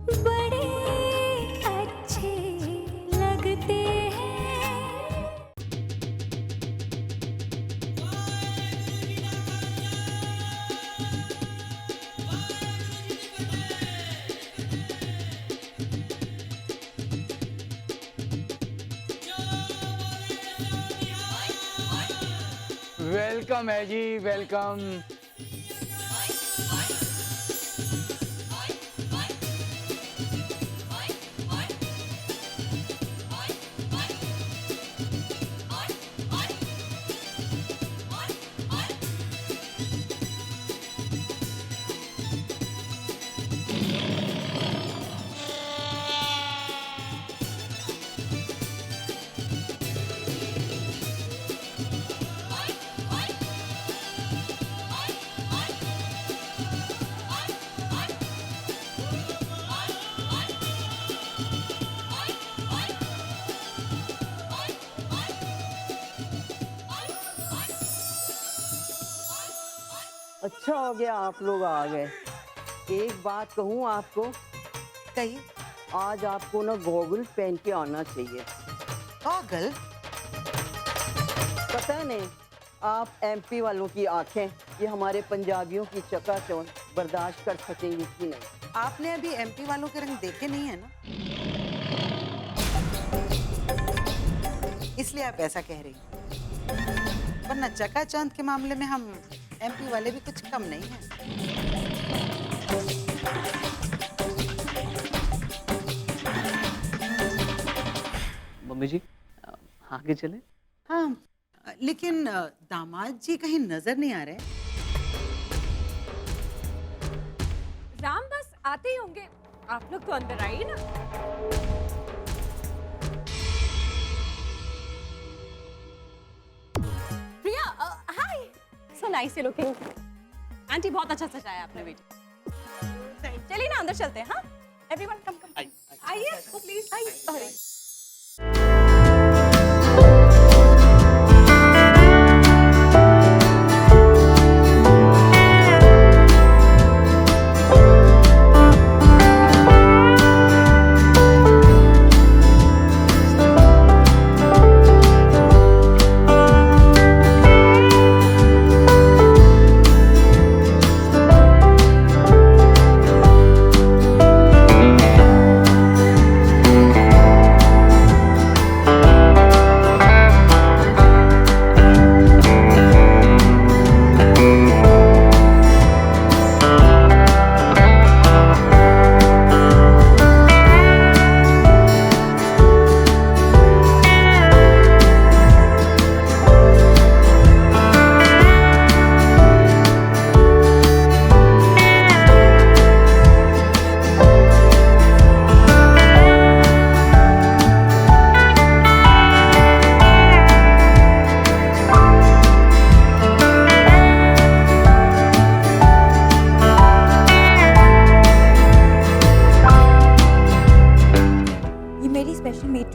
बड़े अच्छे लगते हैं। वेलकम है जी, वेलकम। अच्छा हो गया आप लोग आ गए। एक बात कहूँ आपको, कहिए। आज आपको ना गॉगल पहन के आना चाहिए। गॉगल? पता नहीं आप एमपी वालों की आंखें ये हमारे पंजाबियों की चकाचौंध बर्दाश्त कर सकेंगी कि नहीं। आपने अभी एमपी वालों के रंग देखे नहीं है ना, इसलिए आप ऐसा कह रही हैं। वरना चकाचौंध के मामले में हम एमपी वाले भी कुछ कम नहीं हैं। मम्मी जी आगे चले। हाँ, लेकिन दामाद जी कहीं नजर नहीं आ रहे। राम बस आते ही होंगे, आप लोग तो अंदर आइए ना। प्रिया, हाय, सो नाइस लुकिंग। आंटी बहुत अच्छा सजाया आपने बेटी। चलिए ना अंदर चलते हैं। हाँ, एवरीवन कम कम आइए प्लीज आइए। सॉरी।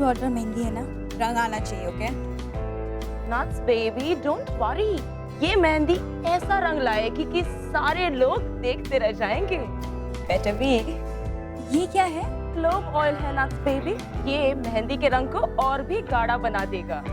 ऑर्डर मेहंदी है ना, रंग आना चाहिए। Okay nuts baby, don't worry, ये मेहंदी ऐसा रंग लाएगी कि सारे लोग देखते रह जाएंगे। बेटर भी। ये क्या है? क्लोव ऑयल है नट्स बेबी, ये मेहंदी के रंग को और भी गाढ़ा बना देगा।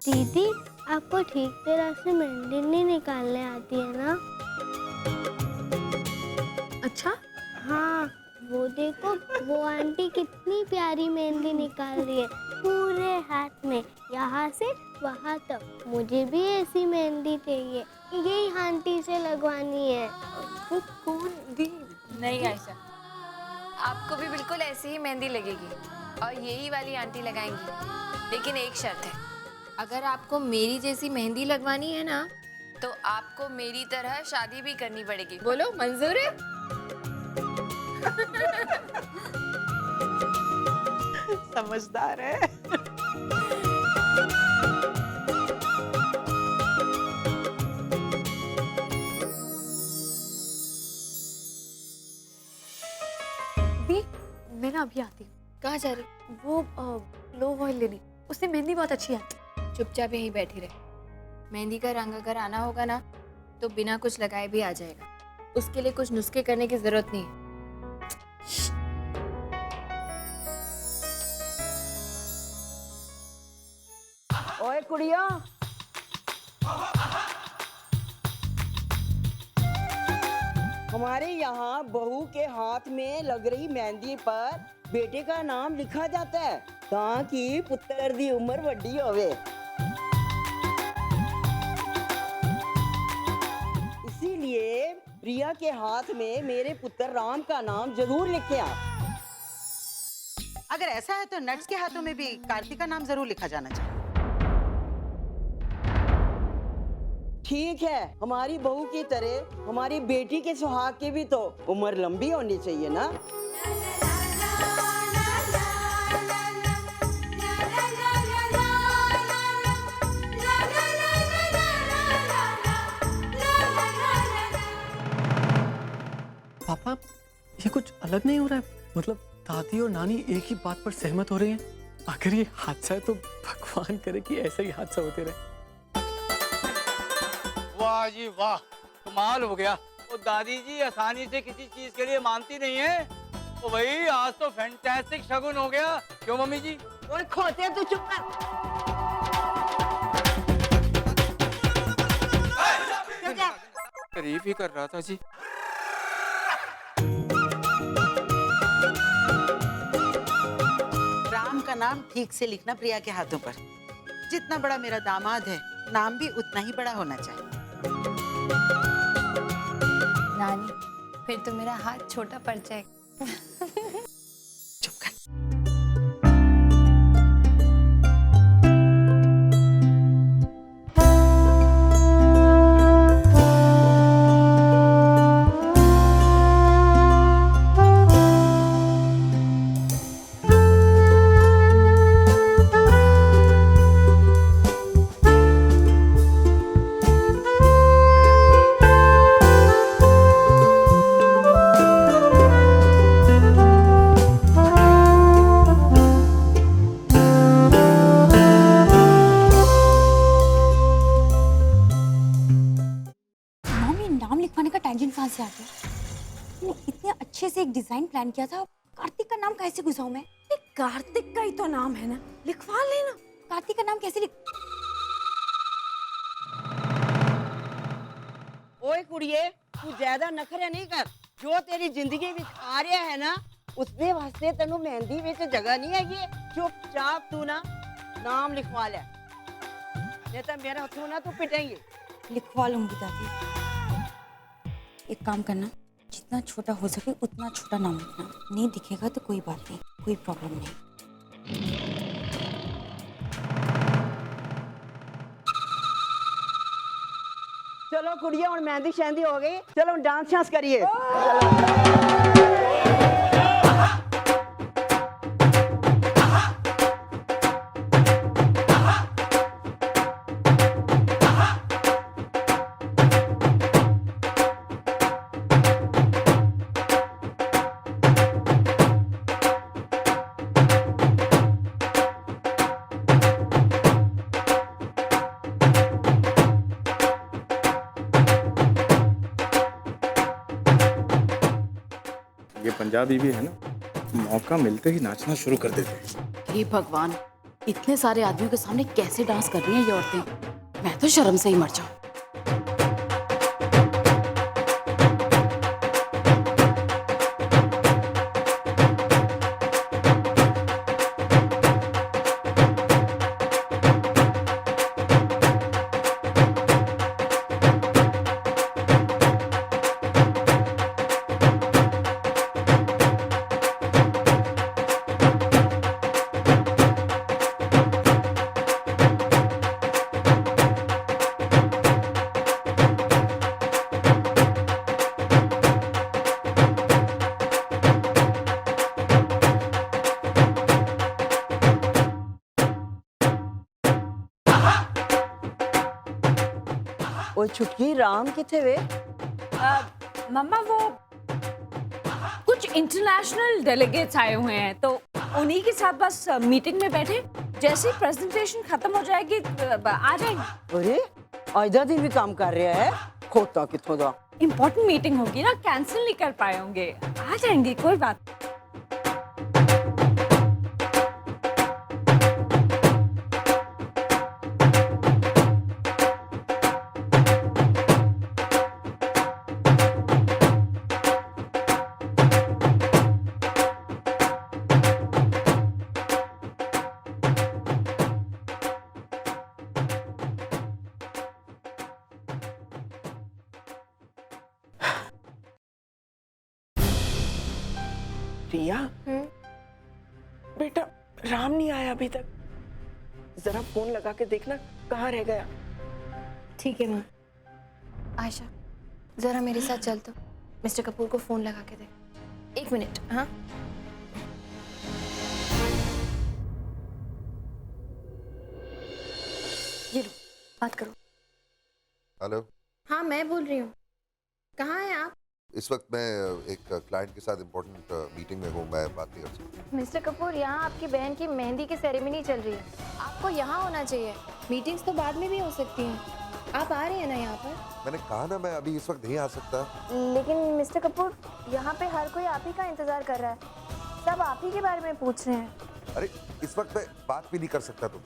दीदी, आपको ठीक तरह से मेहंदी नहीं निकालने आती है ना? अच्छा, हाँ, वो देखो, वो आंटी कितनी प्यारी मेहंदी निकाल रही है, पूरे हाथ में, यहाँ से वहाँ तक। मुझे भी ऐसी मेहंदी चाहिए, यही आंटी से लगवानी है। वो कौन दी? नहीं आयशा, आपको भी बिल्कुल ऐसी ही मेहंदी लगेगी और यही वाली आंटी लगाएंगी, लेकिन एक शर्त है, अगर आपको मेरी जैसी मेहंदी लगवानी है ना, तो आपको मेरी तरह शादी भी करनी पड़ेगी। बोलो, मंजूर है? समझदार है। भी मैं ना अभी आती हूँ। कहाँ जा रही? वो लो ऑयल लेनी, उससे मेहंदी बहुत अच्छी है। चुपचाप यहीं बैठी रहे। मेहंदी का रंग अगर आना होगा ना तो बिना कुछ लगाए भी आ जाएगा। उसके लिए कुछ नुस्खे करने की जरूरत नहीं है। ओए कुड़िया, हमारे यहाँ बहू के हाथ में लग रही मेहंदी पर बेटे का नाम लिखा जाता है ताकि पुत्र दी उम्र वड्डी होवे। इसीलिए प्रिया के हाथ में मेरे पुत्र राम का नाम जरूर लिखे आप। अगर ऐसा है तो नट्स के हाथों में भी कार्तिक का नाम जरूर लिखा जाना चाहिए। ठीक है, हमारी बहू की तरह हमारी बेटी के सुहाग की भी तो उम्र लंबी होनी चाहिए ना। पापा, ये कुछ अलग नहीं हो रहा है? मतलब दादी और नानी एक ही बात पर सहमत हो रही हैं। अगर ये हादसा है तो भगवान करे कि ऐसा ही हादसा होते रहे। वाह जी वाह, कमाल हो गया। वो दादी जी आसानी से किसी चीज के लिए मानती नहीं है। तो भाई आज तो फैंटास्टिक शगुन हो गया, क्यों मम्मी जी? ओए खोते, तू चुप कर। तारीफ ही कर रहा था जी। राम का नाम ठीक से लिखना प्रिया के हाथों पर। जितना बड़ा मेरा दामाद है, नाम भी उतना ही बड़ा होना चाहिए। नानी, फिर तो मेरा हाथ छोटा पड़ जाएगा। चुप कर। नाम लिखवाने का टेंशन कहाँ से आ गया? मैंने इतने अच्छे से एक डिजाइन प्लान किया था, कार्तिक का नाम कैसे घुसाऊं मैं? कार्तिक का ही तो नाम है ना, लिखवा लेना। कार्तिक का नाम कैसे लिख? ओए कुड़िए, तू ज्यादा नखरे नहीं कर। जो तेरी जिंदगी में आ रहा है ना, उसने वास्ते तेनू मेहंदी में जगह नहीं है। ये चुपचाप तू ना नाम लिखवा ले, नहीं तो मेरे हाथों ना तू पिटेंगे। लिखवा लूंगी दादी। एक काम करना, जितना छोटा हो सके उतना छोटा नाम लिखना। नहीं दिखेगा तो कोई बात नहीं, कोई प्रॉब्लम नहीं। चलो कुड़िया, और मेहंदी शहंदी हो गई, चलो डांस शांस करिए। ये पंजाबी भी है ना, मौका मिलते ही नाचना शुरू कर देते हैं। हे भगवान, इतने सारे आदमियों के सामने कैसे डांस कर रही हैं ये औरतें? मैं तो शर्म से ही मर जाऊं। ओ छुटकी, राम किथे वे? मम्मा वो कुछ इंटरनेशनल डेलीगेट्स आए हुए हैं तो उन्हीं के साथ बस मीटिंग में बैठे, जैसे ही प्रेजेंटेशन खत्म हो जाएगी आ जाएंगे। अरे आयदा दिन भी काम कर रहा है, खोता किथों दा। इम्पोर्टेंट मीटिंग होगी ना, कैंसिल नहीं कर पाए होंगे, आ जाएंगे, कोई बात नहीं। प्रिया, बेटा राम नहीं आया अभी तक, जरा फोन लगा के देखना कहाँ रह गया। ठीक है माँ। आयशा जरा मेरे साथ चल, तो मिस्टर कपूर को फोन लगा के दे। 1 मिनट। हाँ ये लो, बात करो। हेलो। हाँ मैं बोल रही हूँ, कहाँ हैं आप? इस वक्त मैं एक क्लाइंट के साथ इम्पोर्टेंट मीटिंग में हूँ, मैं बात नहीं कर सकता। मिस्टर कपूर, यहाँ आपकी बहन की मेहंदी की सेरेमनी चल रही है, आपको यहाँ होना चाहिए। मीटिंग्स तो बाद में भी हो सकती हैं, आप आ रहे हैं ना यहाँ पर? मैंने कहा ना मैं अभी इस वक्त नहीं आ सकता। लेकिन मिस्टर कपूर, यहाँ पे हर कोई आप ही का इंतजार कर रहा है, सब आप ही के बारे में पूछ रहे हैं। अरे इस वक्त मैं बात भी नहीं कर सकता तुम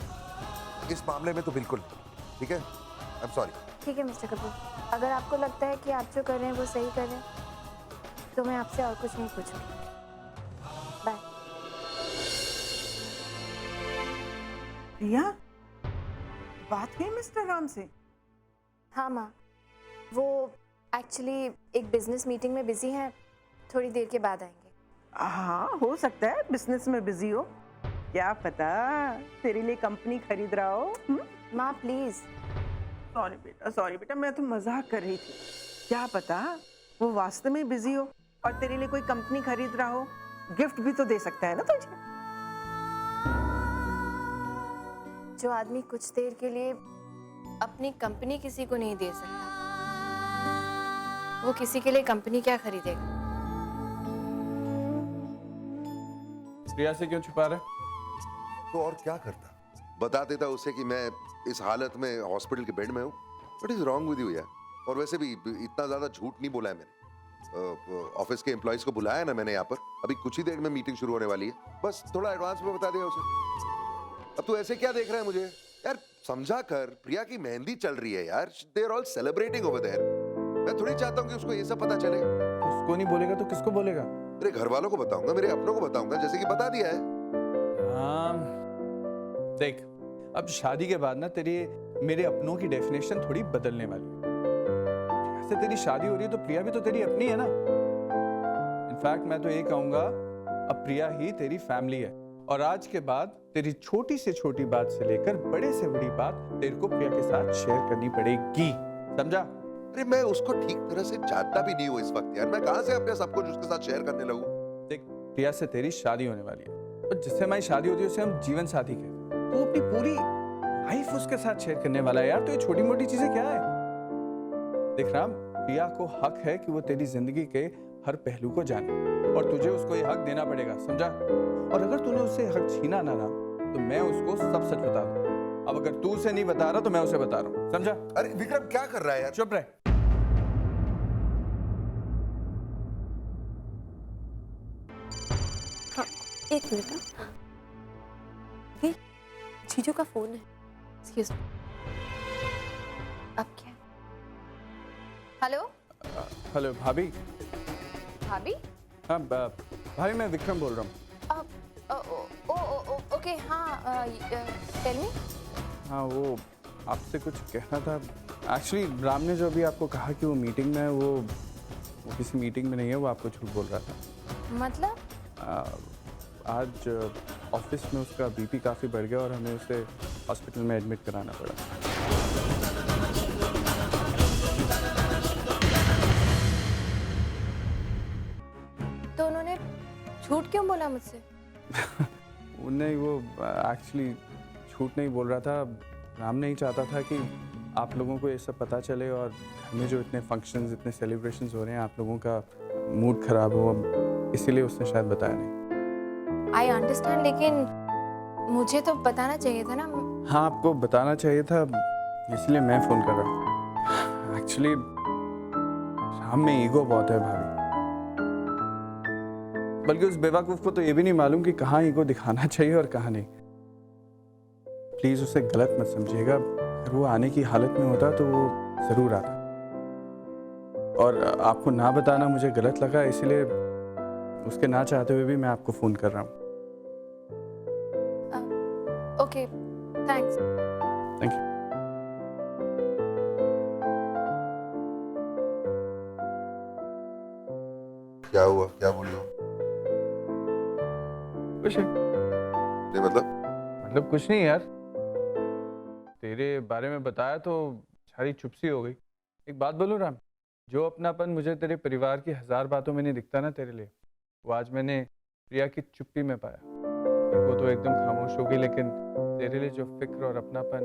इस मामले में, तो बिल्कुल नहीं। ठीक है, आई एम सॉरी। ठीक है मिस्टर कपूर, अगर आपको लगता है कि आप जो कर रहे हैं वो सही कर रहे हैं तो मैं आपसे और कुछ नहीं पूछूंगी। बाय। प्रिया, बात हुई मिस्टर राम से? हाँ माँ, वो एक्चुअली एक बिजनेस मीटिंग में बिजी हैं, थोड़ी देर के बाद आएंगे। हाँ हो सकता है बिजनेस में बिजी हो, क्या पता तेरे लिए कंपनी खरीद रहा हो। माँ प्लीज। सॉरी बेटा, मैं तो मजाक कर रही थी। क्या पता वो वास्तव में बिजी हो और तेरे लिए कोई कंपनी खरीद रहा हो, गिफ्ट भी तो दे सकता है ना तुझे। जो आदमी कुछ देर के लिए अपनी कंपनी किसी को नहीं दे सकता, वो किसी के लिए कंपनी क्या खरीदेगा? प्रिया से क्यों छुपा रहे? तो और क्या करता, बता देता उसे कि मैं इस हालत में हॉस्पिटल के बेड में हूँ। What is wrong with you यार? और वैसे भी इतना ज्यादा झूठ नहीं बोला है मैंने। ऑफिस के एम्प्लॉइज को बुलाया ना मैंने यहाँ पर, अभी कुछ ही देर में मीटिंग शुरू होने वाली है, बस थोड़ा एडवांस में बता दिया उसे। अब तू ऐसे क्या देख रहा है मुझे यार? समझा कर, प्रिया की मेहंदी चल रही है यार, they are all celebrating over there. मैं थोड़ी चाहता हूँ कि उसको ये सब पता चले। उसको नहीं बोलेगा तो किसको बोलेगा? मेरे घर वालों को बताऊंगा, मेरे अपनों को बताऊंगा, जैसे कि बता दिया है। हाँ देख, अब शादी के बाद ना तेरी मेरे अपनों की डेफिनेशन थोड़ी बदलने वाली है। ऐसे तेरी शादी हो रही है तो प्रिया भी तो तेरी अपनी है ना। इनफैक्ट मैं तो ये कहूंगा, अब प्रिया ही तेरी फैमिली है, और आज के बाद तेरी छोटी से छोटी बात से लेकर बड़े से बड़ी बात तेरे को प्रिया के साथ शेयर करनी पड़ेगी, समझा? अरे मैं उसको ठीक तरह से जानता भी नहीं हूँ इस वक्त यार, मैं कहाँ से अपने सब कुछ उसके साथ शेयर करने लगूं? देख, प्रिया से तेरी शादी होने वाली है, और जिससे हमारी शादी होती है उसे हम जीवन साथी कहते हैं। तो अपनी पूरी लाइफ उसके साथ शेयर करने वाला है यार, तो ये छोटी मोटी चीजें क्या है? देख राम, प्रिया को हक है कि वो तेरी जिंदगी के हर पहलू को जाने, और तुझे उसको ये हक देना पड़ेगा, समझा? और अगर तूने उससे हक छीना ना राम, तो मैं उसको सब सच बता दूंगा। अब अगर तू उसे नहीं बता रहा तो मैं उसे बता रहा हूँ, समझा? अरे विक्रम क्या कर रहा है यार? चुप रहे। हाँ 1 मिनट। ये जीजू का फोन है। Excuse me. अब क्या? हेलो हेलो भाभी। भाभी? हाँ भाभी, मैं विक्रम बोल रहा हूँ। ओके हाँ, टेल मी। हाँ वो आपसे कुछ कहना था। एक्चुअली राम ने जो अभी आपको कहा कि वो मीटिंग में है, वो किसी मीटिंग में नहीं है, वो आपको झूठ बोल रहा था। मतलब? आज ऑफिस में उसका बीपी काफ़ी बढ़ गया और हमें उसे हॉस्पिटल में एडमिट कराना पड़ा। तो उन्होंने झूठ क्यों बोला मुझसे? नहीं, वो एक्चुअली झूठ नहीं बोल रहा था। राम नहीं चाहता था कि आप लोगों को ये सब पता चले और घर में जो इतने फंक्शंस, इतने सेलिब्रेशंस हो रहे हैं, आप लोगों का मूड खराब हो, इसीलिए उसने शायद बताया नहीं। आई अंडरस्टैंड, लेकिन मुझे तो बताना चाहिए था ना। हाँ, आपको बताना चाहिए था, इसलिए मैं फोन कर रहा हूँ। एक्चुअली राम में ईगो बहुत है भाभी, बल्कि उस बेवकूफ को तो ये भी नहीं मालूम कि कहाँ ईगो दिखाना चाहिए और कहाँ नहीं। प्लीज उसे गलत मत समझिएगा, अगर वो आने की हालत में होता तो वो जरूर आता, और आपको ना बताना मुझे गलत लगा, इसलिए उसके ना चाहते हुए भी मैं आपको फोन कर रहा हूँ। Okay, thanks. Thank you. क्या हुआ, क्या बोल रहे हो? कुछ नहीं। नहीं मतलब कुछ नहीं यार, तेरे बारे में बताया तो सारी चुप सी हो गई। एक बात बोलूं राम, जो अपनापन मुझे तेरे परिवार की 1000 बातों में नहीं दिखता ना तेरे लिए, वो आज मैंने प्रिया की चुप्पी में पाया। वो तो एकदम खामोश हो गई, लेकिन तेरे लिए जो फिक्र और अपनापन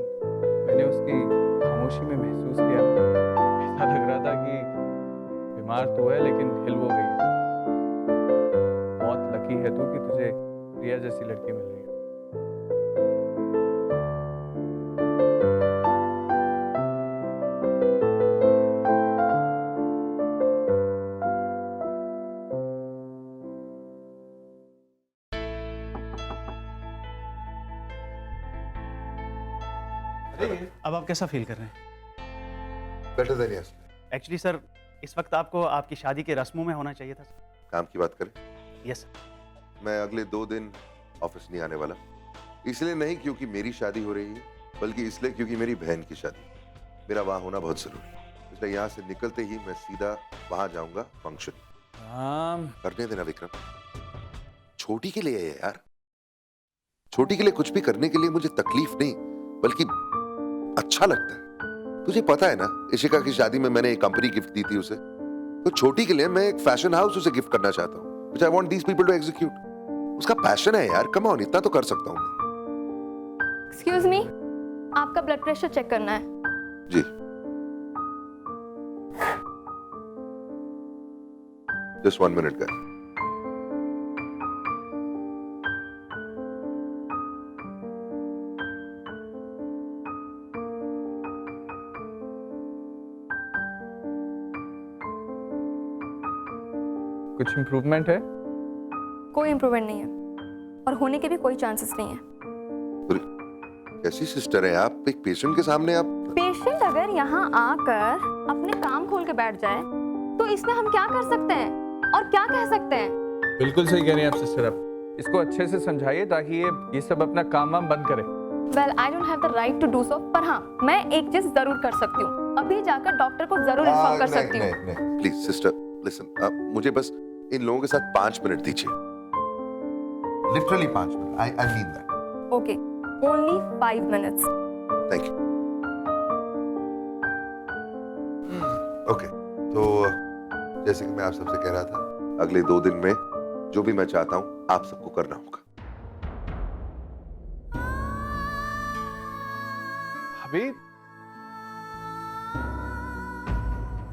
मैंने उसकी खामोशी में महसूस किया, ऐसा लग रहा था कि बीमार तो है लेकिन हिल वो गई है। बहुत लकी है तू कि तुझे प्रिया जैसी लड़की मिल रही है। अब आप कैसा फील कर रहे हैं? Better than yesterday. Actually sir, इस वक्त आपको आपकी शादी के रस्मों में होना चाहिए था। काम की बात करें? Yes sir. मैं अगले 2 दिन ऑफिस नहीं आने वाला, इसलिए नहीं क्योंकि मेरी शादी हो रही है, बल्कि इसलिए क्योंकि मेरी बहन की शादी, मेरा वहां होना बहुत जरूरी है। इसलिए यहाँ से निकलते ही मैं सीधा वहां जाऊंगा फंक्शन करने देना। विक्रम, छोटी के लिए है यार, छोटी के लिए कुछ भी करने के लिए मुझे तकलीफ नहीं बल्कि अच्छा लगता है। तुझे पता है ना, इशिका की शादी में मैंने एक कंपनी गिफ्ट दी थी उसे, तो छोटी के लिए मैं एक फैशन हाउस उसे गिफ्ट करना चाहता हूँ, which I want these people to execute। उसका पैशन है यार, कम ऑन, इतना तो कर सकता हूँ मैं। एक्सक्यूज मी, आपका ब्लड प्रेशर चेक करना है। जी, जस्ट 1 मिनट का। कुछ इम्प्रूवमेंट है? कोई इम्प्रूवमेंट नहीं है, और होने के भी कोई चांसेस नहीं है। कैसी सिस्टर है आप, एक पेशेंट के सामने आप। पेशेंट अगर यहाँ आकर अपने काम खोल के बैठ जाए तो इसमें हम क्या कर सकते हैं और क्या कह सकते हैं? बिल्कुल सही कह रही हैं आप सिस्टर, आप इसको अच्छे से समझाइए ताकि ये सब अपना काम वाम बंद करे। Well, I don't have the right to do so, पर हाँ, मैं एक चीज जरूर कर सकती हूँ, अभी जाकर डॉक्टर को जरूर इन्फॉर्म कर सकती हूँ। प्लीज सिस्टर लिसन, मुझे बस इन लोगों के साथ 5 मिनट दीजिए, literally 5 minute. I mean that. Okay, only 5 minutes. Thank you. Okay, तो जैसे कि मैं आप सबसे कह रहा था, अगले 2 दिन में जो भी मैं चाहता हूं आप सबको करना होगा। भाभी,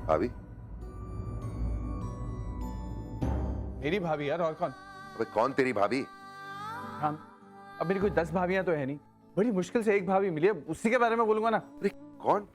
भाभी? मेरी भाभी यार, और कौन? अबे कौन तेरी भाभी? राम, अब मेरी कोई 10 भाभियां तो है नहीं, बड़ी मुश्किल से एक भाभी मिली है, उसी के बारे में बोलूंगा ना। अरे कौन?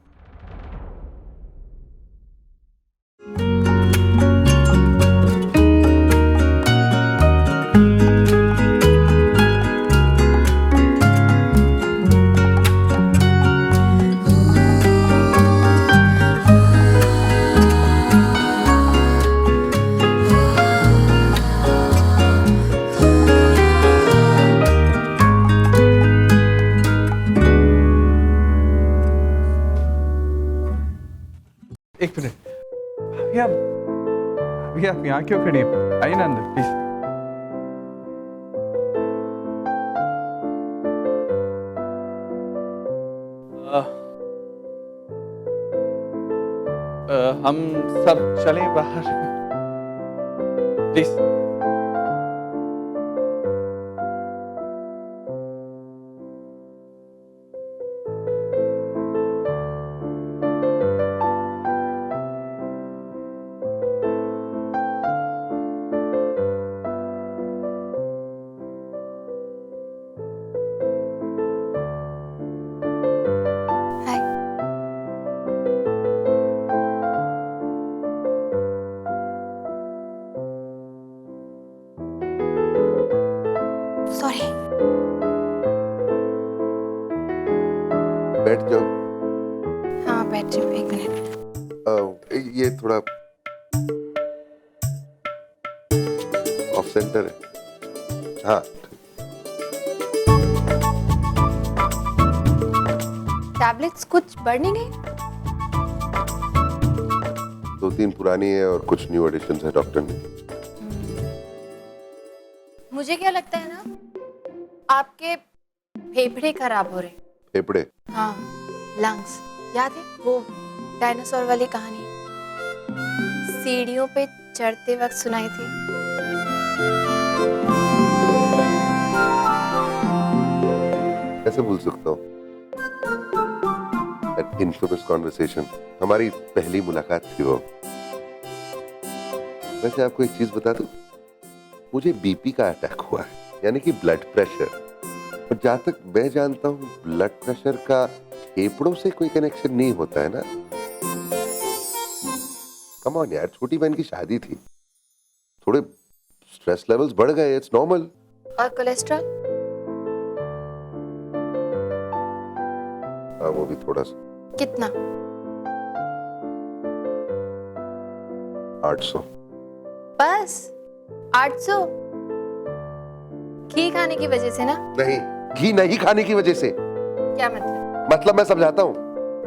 एक मिनट भाभी, आप यहाँ क्यों खड़ी हैं? आइए ना अंदर प्लीज। हम सब चलें बाहर प्लीज। बैठ जाओ। हाँ बैठ जाओ, एक मिनट। ये थोड़ा ऑफ सेंटर है। हाँ टैबलेट्स कुछ बढ़ नहीं गई? 2-3 पुरानी है और कुछ न्यू एडिशंस है डॉक्टर ने। मुझे क्या लगता है ना, आपके फेफड़े खराब हो रहे। फेफड़े? हाँ, लंग्स। याद है वो डायनासोर वाली कहानी, सीढ़ियों पे चढ़ते वक्त सुनाई थी? कैसे भूल सकता हूँ That infamous conversation, हमारी पहली मुलाकात थी वो। वैसे आपको एक चीज बता दूं, मुझे बीपी का अटैक हुआ है, यानी कि ब्लड प्रेशर। और जहां तक मैं जानता हूँ ब्लड प्रेशर का फेफड़ों से कोई कनेक्शन नहीं होता है ना। कम ऑन यार, छोटी बहन की शादी थी, थोड़े स्ट्रेस लेवल्स बढ़ गए, इट्स नॉर्मल। और कोलेस्ट्रॉल? हाँ वो भी थोड़ा सा। कितना? 800। बस 800? घी खाने की वजह से ना? नहीं, घी नहीं खाने की वजह से। क्या मतलब? मतलब मैं समझाता हूँ।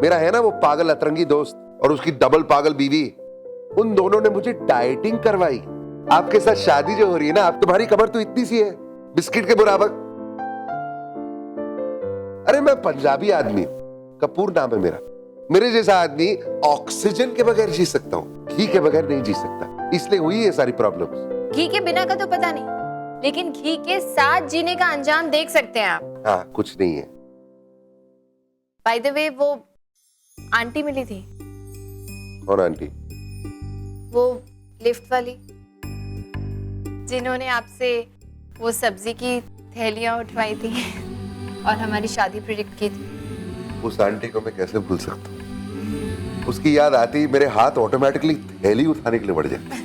मेरा है ना वो पागल अतरंगी दोस्त और उसकी डबल पागल बीवी, उन दोनों ने मुझे डाइटिंग करवाई। आपके साथ शादी जो हो रही है ना, आप तुम्हारी कमर तो इतनी सी है, बिस्किट के बराबर। अरे मैं पंजाबी आदमी, कपूर नाम है मेरा। मेरे जैसा आदमी ऑक्सीजन के बगैर जी सकता हूँ, घी के बगैर नहीं जी सकता, इसलिए हुई है सारी प्रॉब्लम्स। घी के बिना का तो पता नहीं, लेकिन घी के साथ जीने का अंजाम देख सकते हैं आप। हाँ कुछ नहीं है। बाय द वे वो आंटी मिली थी। कौन आंटी? वो लिफ्ट वाली, जिन्होंने आपसे वो सब्जी की थैलियां उठवाई थी और हमारी शादी प्रेडिक्ट की थी। उस आंटी को मैं कैसे भूल सकता हूँ? उसकी याद आती ही मेरे हाथ ऑटोमेटिकली थैली उठाने के लिए बढ़ जाते।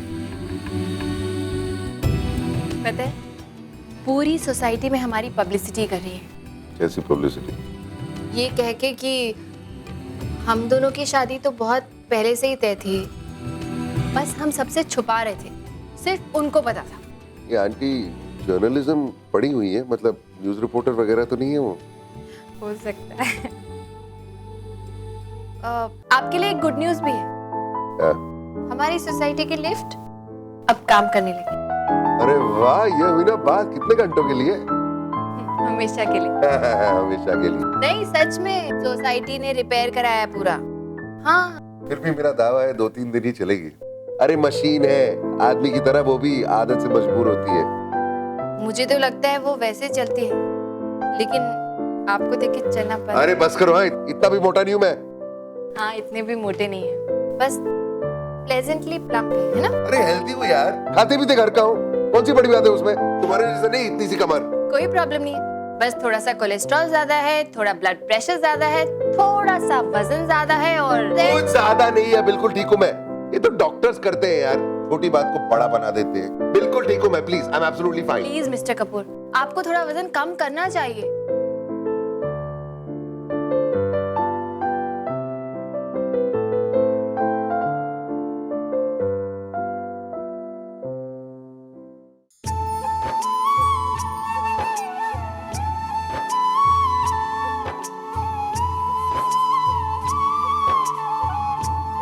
पता है, पूरी सोसाइटी में हमारी पब्लिसिटी कर रही है। कैसी पब्लिसिटी? ये कह के कि हम दोनों की शादी तो बहुत पहले से ही तय थी, बस हम सबसे छुपा रहे थे, सिर्फ उनको पता था। ये आंटी जर्नलिज्म पढ़ी हुई है, मतलब न्यूज़ रिपोर्टर वगैरह तो नहीं है वो? हो सकता है। आपके लिए एक गुड न्यूज़ भी है। हमारी सोसाइटी की लिफ्ट अब काम करने लगी। अरे वाह, ये हुई ना बात। कितने घंटों के लिए? हमेशा के लिए। हमेशा के लिए नहीं, सच में सोसाइटी ने रिपेयर कराया पूरा। हाँ। फिर भी मेरा दावा है 2-3 दिन ही चलेगी। अरे मशीन है, आदमी की तरह वो भी आदत से मजबूर होती है। मुझे तो लगता है वो वैसे चलती है, लेकिन आपको देख के चलना पड़ा। अरे बस करो, हाँ, इतना भी मोटा नहीं हूँ मैं। हाँ, इतने भी मोटे नहीं है, बस प्लेजेंटली प्लम्प है ना? अरे हेल्दी हूँ यार, खाते पीते घर का हूँ, कौन सी बड़ी बात है उसमें? तुम्हारे जैसे नहीं इतनी सी कमर। कोई प्रॉब्लम नहीं है, बस थोड़ा सा कोलेस्ट्रॉल ज्यादा है, थोड़ा ब्लड प्रेशर ज्यादा है, थोड़ा सा वजन ज्यादा है और कुछ ज्यादा नहीं है, बिल्कुल ठीक हूँ मैं। ये तो डॉक्टर्स करते हैं यार, छोटी बात को बड़ा बना देते हैं। बिल्कुल ठीक हूँ मैं, please, I am absolutely fine. Please mister Kapoor, आपको थोड़ा वजन कम करना चाहिए।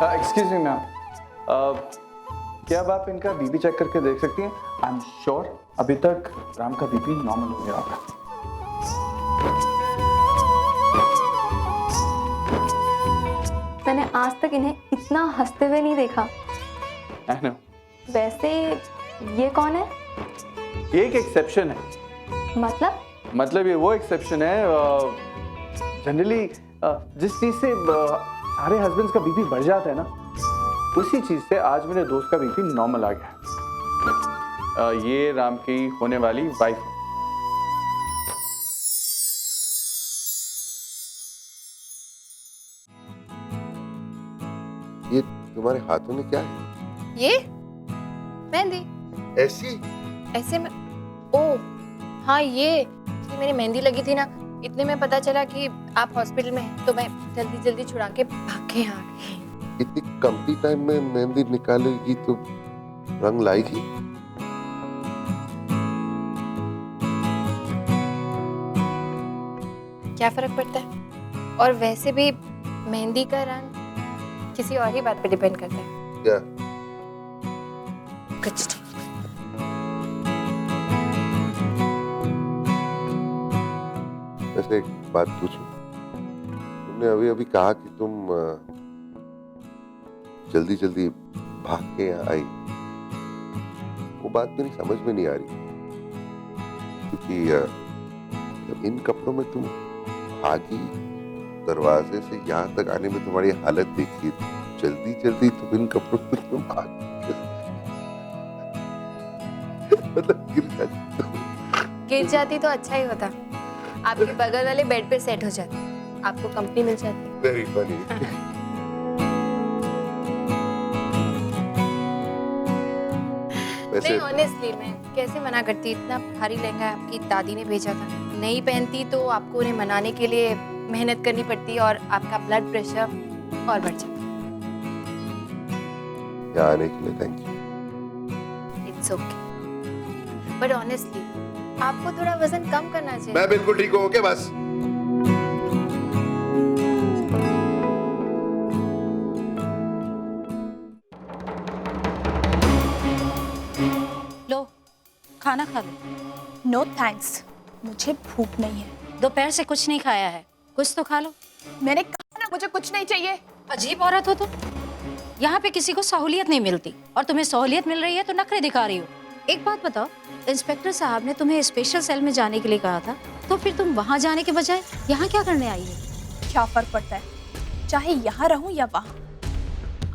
एक्सक्यूज मी मैम, क्या अब आप इनका बीपी चेक करके देख सकती हैं? आई एम श्योर अभी तक राम का बीपी नॉर्मल हो गया होगा। मैंने आज तक इन्हें इतना हंसते हुए नहीं देखा। I know. वैसे ये कौन है? ये एक एक्सेप्शन है। मतलब ये वो एक्सेप्शन है, जनरली जिस चीज से सारे हस्बैंड्स का बीपी बढ़ जाता है ना, उसी चीज से आज मेरे दोस्त का बीपी नॉर्मल आ गया। ये राम की होने वाली वाइफ है। ये तुम्हारे हाथों में क्या है? ये मेहंदी। ऐसी? ऐसे में? ओ हाँ, ये मेरी मेहंदी लगी थी ना, इतने में पता चला कि आप हॉस्पिटल में हैं, तो मैं जल्दी जल्दी छुड़ा के भाग के यहाँ आ गई। इतनी कमती टाइम में मेहंदी निकालेगी तो रंग लाएगी। क्या फर्क पड़ता है? और वैसे भी मेहंदी का रंग किसी और ही बात पे डिपेंड करता है। क्या? कुछ नहीं। वैसे एक बात पूछूं, तुमने अभी अभी कहा कि तुम जल्दी जल्दी भाग के यहाँ आई, वो बात मेरी समझ में नहीं आ रही, क्योंकि जब इन कपड़ों में तुम भागी, दरवाजे से यहाँ तक आने में तुम्हारी हालत देखी, जल्दी जल्दी तुम इन कपड़ों में तुम भागी मतलब गिर जाती तो अच्छा ही होता, आपके बगल वाले बेड पे सेट हो जाती, आपको कंपनी मिल जाती। Very funny. नहीं, ऑनेस्टली मैं कैसे मना करती, इतना भारी लहंगा आपकी दादी ने भेजा था, नहीं पहनती तो आपको उन्हें मनाने के लिए मेहनत करनी पड़ती और आपका ब्लड प्रेशर और बढ़ जाता। यहाँ आने के लिए thank you. It's okay, but honestly आपको थोड़ा वजन कम करना चाहिए। मैं बिल्कुल ठीक हूँ, ओके बस। लो खाना खा लो। नो थैंक्स, मुझे भूख नहीं है। दोपहर से कुछ नहीं खाया है, कुछ तो खा लो। मैंने कहा ना मुझे कुछ नहीं चाहिए। अजीब औरत हो तुम, यहाँ पे किसी को सहूलियत नहीं मिलती और तुम्हें सहूलियत मिल रही है तो नखरे दिखा रही हो। एक बात बताओ, इंस्पेक्टर साहब ने तुम्हें स्पेशल सेल में जाने के लिए कहा था, तो फिर तुम वहाँ जाने के बजाय यहाँ क्या करने आई है? क्या फर्क पड़ता है, चाहे यहाँ रहूं या वहाँ,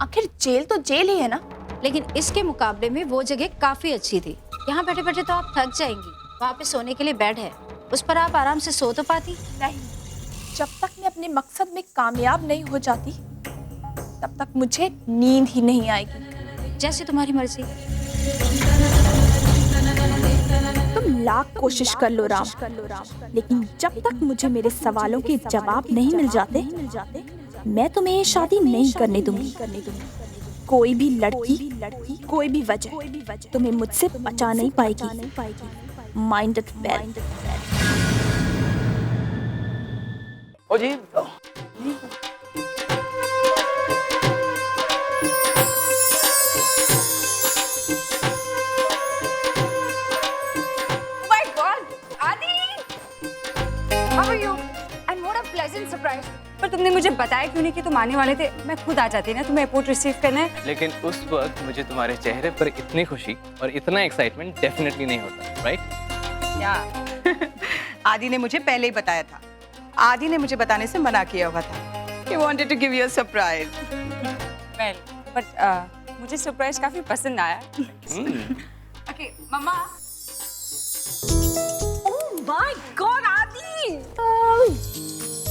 आखिर जेल तो जेल ही है ना। लेकिन इसके मुकाबले में वो जगह काफी अच्छी थी। यहाँ बैठे बैठे तो आप थक जाएंगी, वहाँ पे सोने के लिए बेड है, उस पर आप आराम से सो तो पाती। नहीं, जब तक मैं अपने मकसद में कामयाब नहीं हो जाती तब तक मुझे नींद ही नहीं आएगी। जैसे तुम्हारी मर्जी। तुम लाख कोशिश कर लो राम, लेकिन जब तक मुझे मेरे सवालों के जवाब नहीं मिल जाते मैं तुम्हें ये शादी नहीं करने दूंगी। कोई भी लड़की, कोई भी वजह तुम्हें मुझसे बचा नहीं पाएगी। Mind it well. ओ जी, My God, Adi! How are you? And what a pleasant surprise. पर तुमने मुझे बताया क्यों नहीं कि तुम आने वाले थे? मैं खुद आ जाती ना, तुम्हें एयरपोर्ट रिसीव करना है। लेकिन उस वक्त मुझे तुम्हारे चेहरे पर इतनी खुशी और इतना एक्साइटमेंट डेफिनेटली नहीं होता, राइट? या आदि ने मुझे पहले ही बताया था। आदि ने मुझे बताने से मना किया हुआ था। He wanted to give you a surprise. Well, but मुझे सरप्राइज काफी पसंद आया। Okay, mamma. Oh my God, आदि!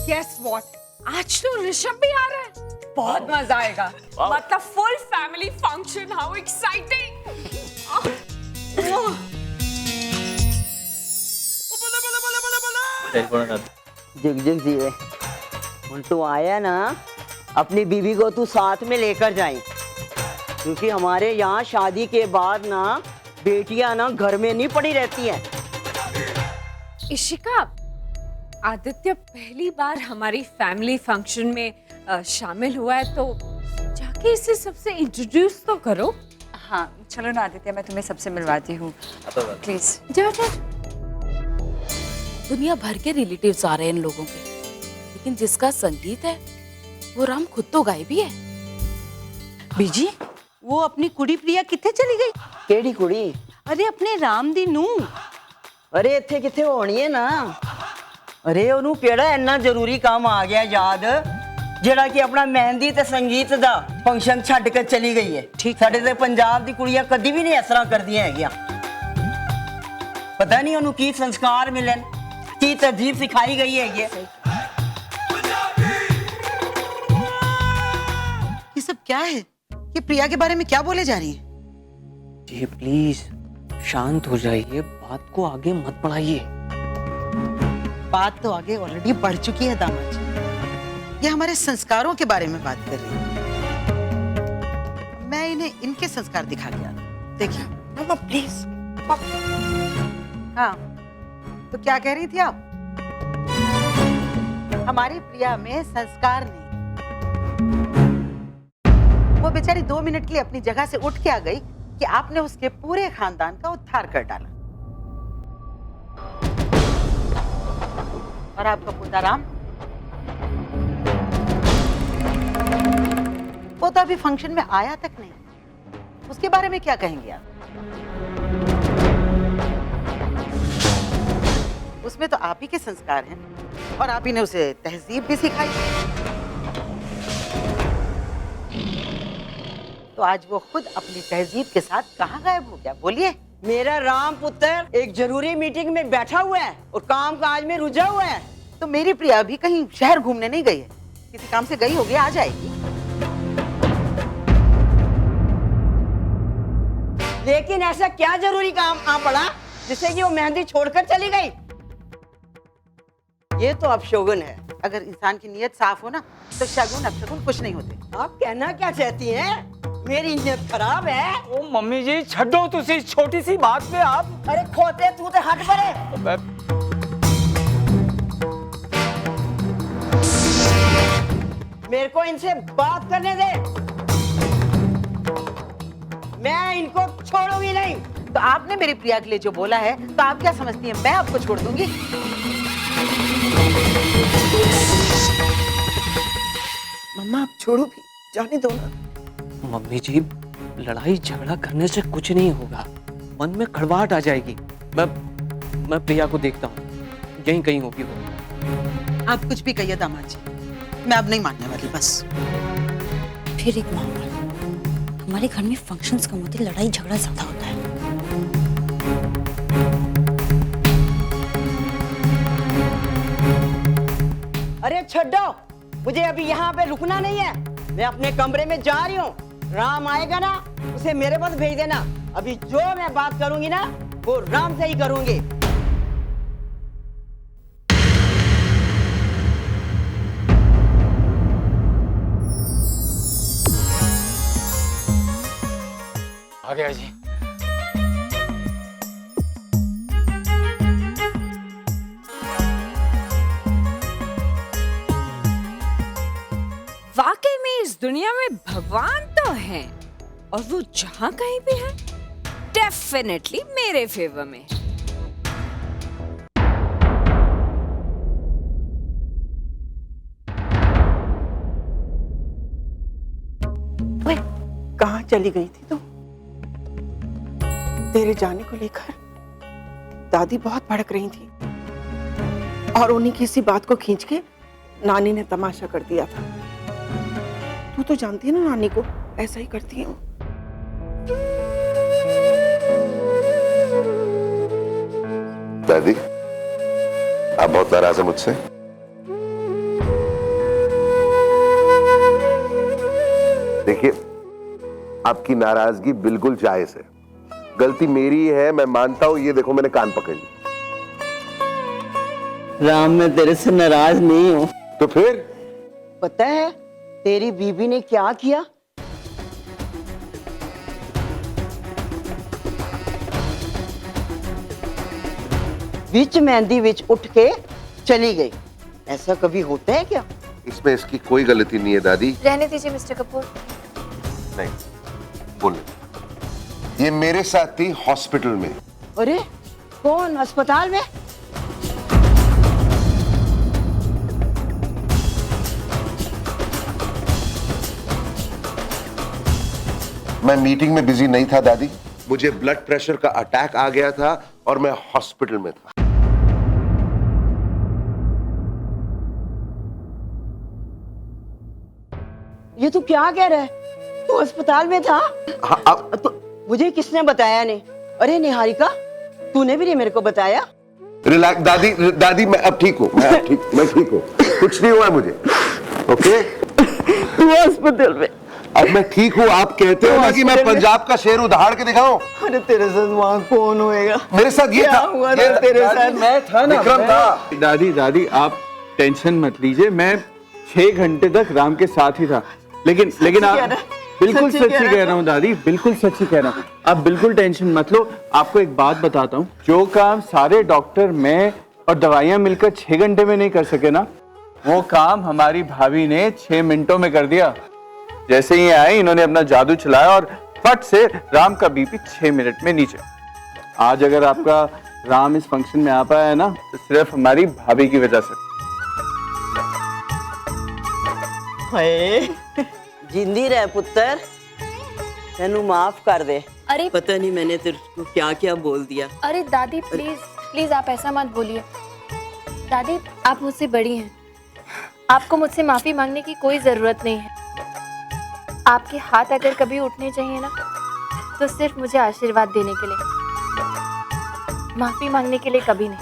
Guess what? आज तो ऋषभ भी आ रहा है। बहुत मजा आएगा। मतलब full family function, how exciting! जुग जुग जीवे। तू आया ना, अपनी बीवी को तू साथ में लेकर जाए, क्योंकि हमारे यहाँ शादी के बाद ना बेटियां ना घर में नहीं पड़ी रहती हैं। इशिका, आदित्य पहली बार हमारी फैमिली फंक्शन में शामिल हुआ है, तो जाके इसे सबसे इंट्रोड्यूस तो करो। हाँ चलो ना आदित्य, मैं तुम्हें सबसे मिलवाती हूँ प्लीज। जाओ जाओ। दुनिया भर के रिलेटिव्स आ रहे हैं इन लोगों के, लेकिन जिसका संगीत है वो राम खुद तो गायब ही है। बीजी, वो अपनी कुड़ी प्रिया किथे चली गई? केड़ी कुड़ी? अरे अपने राम दी नूं। अरे इत्थे किथे होनी है ना। अरे ओनू केड़ा इन्ना जरूरी काम आ गया याद, जेड़ा कि अपना मेहंदी ते संगीत दा फंक्शन छड्ड के चली गई है। ठीक, साडे ते पंजाब दी कुड़ियां कदी भी नहीं इस तरह करदियां हैगियां। पता नहीं ओनू की संस्कार मिलन, की तहजीब सिखाई गई है। ये सब क्या है? ये प्रिया के बारे में क्या बोले जा रही है? जी प्लीज शांत हो जाइए, बात को आगे मत बढ़ाइए। बात तो आगे ऑलरेडी बढ़ चुकी है दामाद जी। ये हमारे संस्कारों के बारे में बात कर रही है। मैं इन्हें इनके संस्कार दिखा गया। देखिए मामा प्लीज। हाँ, तो क्या कह रही थी आप? हमारी प्रिया में संस्कार नहीं। वो बेचारी 2 मिनट के लिए अपनी जगह से उठ के आ गई कि आपने उसके पूरे खानदान का उद्धार कर डाला। और आपका पोता राम, वो तो अभी फंक्शन में आया तक नहीं, उसके बारे में क्या कहेंगे आप? उसमें तो आप ही के संस्कार हैं और आप ही ने उसे तहजीब भी सिखाई। तो आज वो खुद अपनी तहजीब के साथ कहाँ गायब हो गया? बोलिए। मेरा राम पुत्र एक जरूरी मीटिंग में बैठा हुआ है और काम काज में रुझा हुआ है। तो मेरी प्रिया अभी कहीं शहर घूमने नहीं गई है, किसी काम से गई होगी, आ जाएगी। लेकिन ऐसा क्या जरूरी काम आ पड़ा जिससे कि वो मेहंदी छोड़कर चली गई? ये तो अपशगुन है। अगर इंसान की नीयत साफ हो ना तो शगुन अपशगुन कुछ नहीं होते। आप कहना क्या चाहती हैं? मेरी नीयत खराब है। ओ मम्मी जी छड्डो तुसी छोटी सी बात पे आप। अरे खोते तू तो हट परे। मेरे को इनसे बात करने दे। मैं इनको छोड़ूंगी नहीं। तो आपने मेरी प्रिया के लिए जो बोला है तो आप क्या समझती हैं मैं आपको छोड़ दूंगी? मम्मा आप छोड़ो भी, जाने दो ना। मम्मी जी लड़ाई झगड़ा करने से कुछ नहीं होगा, मन में कड़वाहट आ जाएगी। मैं प्रिया को देखता हूँ, यहीं कहीं होगी वो। आप कुछ भी कहिए दामाद जी, मैं अब नहीं मानने वाली बस। फिर एक मामला, हमारे घर में फंक्शंस कम होते, लड़ाई झगड़ा ज्यादा होता है। अरे छोड़ो, मुझे अभी यहाँ पे रुकना नहीं है। मैं अपने कमरे में जा रही हूँ। राम आएगा ना, उसे मेरे पास भेज देना। अभी जो मैं बात करूंगी ना वो राम से ही करूंगी। आ गया जी। वाकई में इस दुनिया में भगवान तो है और वो जहां कहीं भी है डेफिनेटली मेरे फेवर में। ओए, कहाँ चली गई थी तुम? तेरे जाने को लेकर दादी बहुत भड़क रही थी और उन्हीं की इसी बात को खींच के नानी ने तमाशा कर दिया था। तू तो जानती है ना नानी को, ऐसा ही करती है। दादी आप बहुत नाराज हैं मुझसे? देखिए आपकी नाराजगी बिल्कुल जायज है, गलती मेरी है, मैं मानता हूं। ये देखो मैंने कान पकड़ ली। राम मैं तेरे से नाराज नहीं हूँ। तो फिर? पता है तेरी बीबी ने क्या किया? बीच मेहंदी बीच उठ के चली गई। ऐसा कभी होता है क्या? इसमें इसकी कोई गलती नहीं है दादी। रहने दीजिए मिस्टर कपूर। नहीं बोले, ये मेरे साथ थी हॉस्पिटल में। अरे कौन अस्पताल में? मैं मीटिंग में बिजी नहीं था दादी, मुझे ब्लड प्रेशर का अटैक आ गया था और मैं हॉस्पिटल में था। ये तू क्या कह रहा है? तू अस्पताल में था? हाँ, तो मुझे किसने बताया नहीं? अरे निहारिका तूने भी नहीं मेरे को बताया? रिलैक्स दादी, दादी मैं अब ठीक हूँ, मैं ठीक हूँ, कुछ नहीं हुआ मुझे। ओके तू अस्पताल में? अब मैं ठीक हूँ, आप कहते हो ना कि मैं पंजाब का शेर उधाड़ के दिखाऊं। अरे तेरे साथ वहाँ कौन होएगा? मेरे साथ ये था, हुआ था तेरे साथ? मैं था ना, विक्रम था। दादी दादी आप टेंशन मत लीजिए, मैं 6 घंटे तक राम के साथ ही था। लेकिन आप बिल्कुल सच्ची कह रहा हूँ दादी, बिल्कुल सच्ची कह रहा हूँ। आप बिल्कुल टेंशन मत लो। आपको एक बात बताता हूँ, जो काम सारे डॉक्टर, मैं और दवाइयाँ मिलकर 6 घंटे में नहीं कर सके ना, वो काम हमारी भाभी ने 6 मिनटों में कर दिया। जैसे ही आए इन्होंने अपना जादू चलाया और फट से राम का बीपी 6 मिनट में नीचे। आज अगर आपका राम इस फंक्शन में आ पाया है ना, तो सिर्फ हमारी भाभी की वजह से। हाय, जिंदी रह पुत्र, तेनू माफ कर दे। अरे पता नहीं मैंने तेरे को क्या क्या बोल दिया। अरे दादी प्लीज प्लीज आप ऐसा मत बोलिए। दादी आप मुझसे बड़ी हैं, आपको मुझसे माफी मांगने की कोई जरूरत नहीं है। आपके हाथ अगर कभी उठने चाहिए ना, तो सिर्फ मुझे आशीर्वाद देने के लिए, माफी मांगने के लिए कभी नहीं।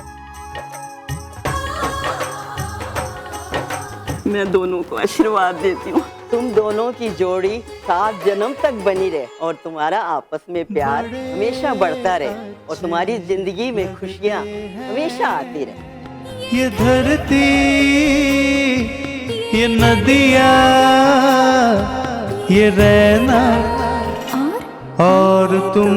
मैं दोनों को आशीर्वाद देती हूँ, तुम दोनों की जोड़ी 7 जन्म तक बनी रहे और तुम्हारा आपस में प्यार हमेशा बढ़ता रहे और तुम्हारी जिंदगी में खुशियाँ हमेशा आती रहे। ये धरती, ये नदियाँ, ये रहना और तुम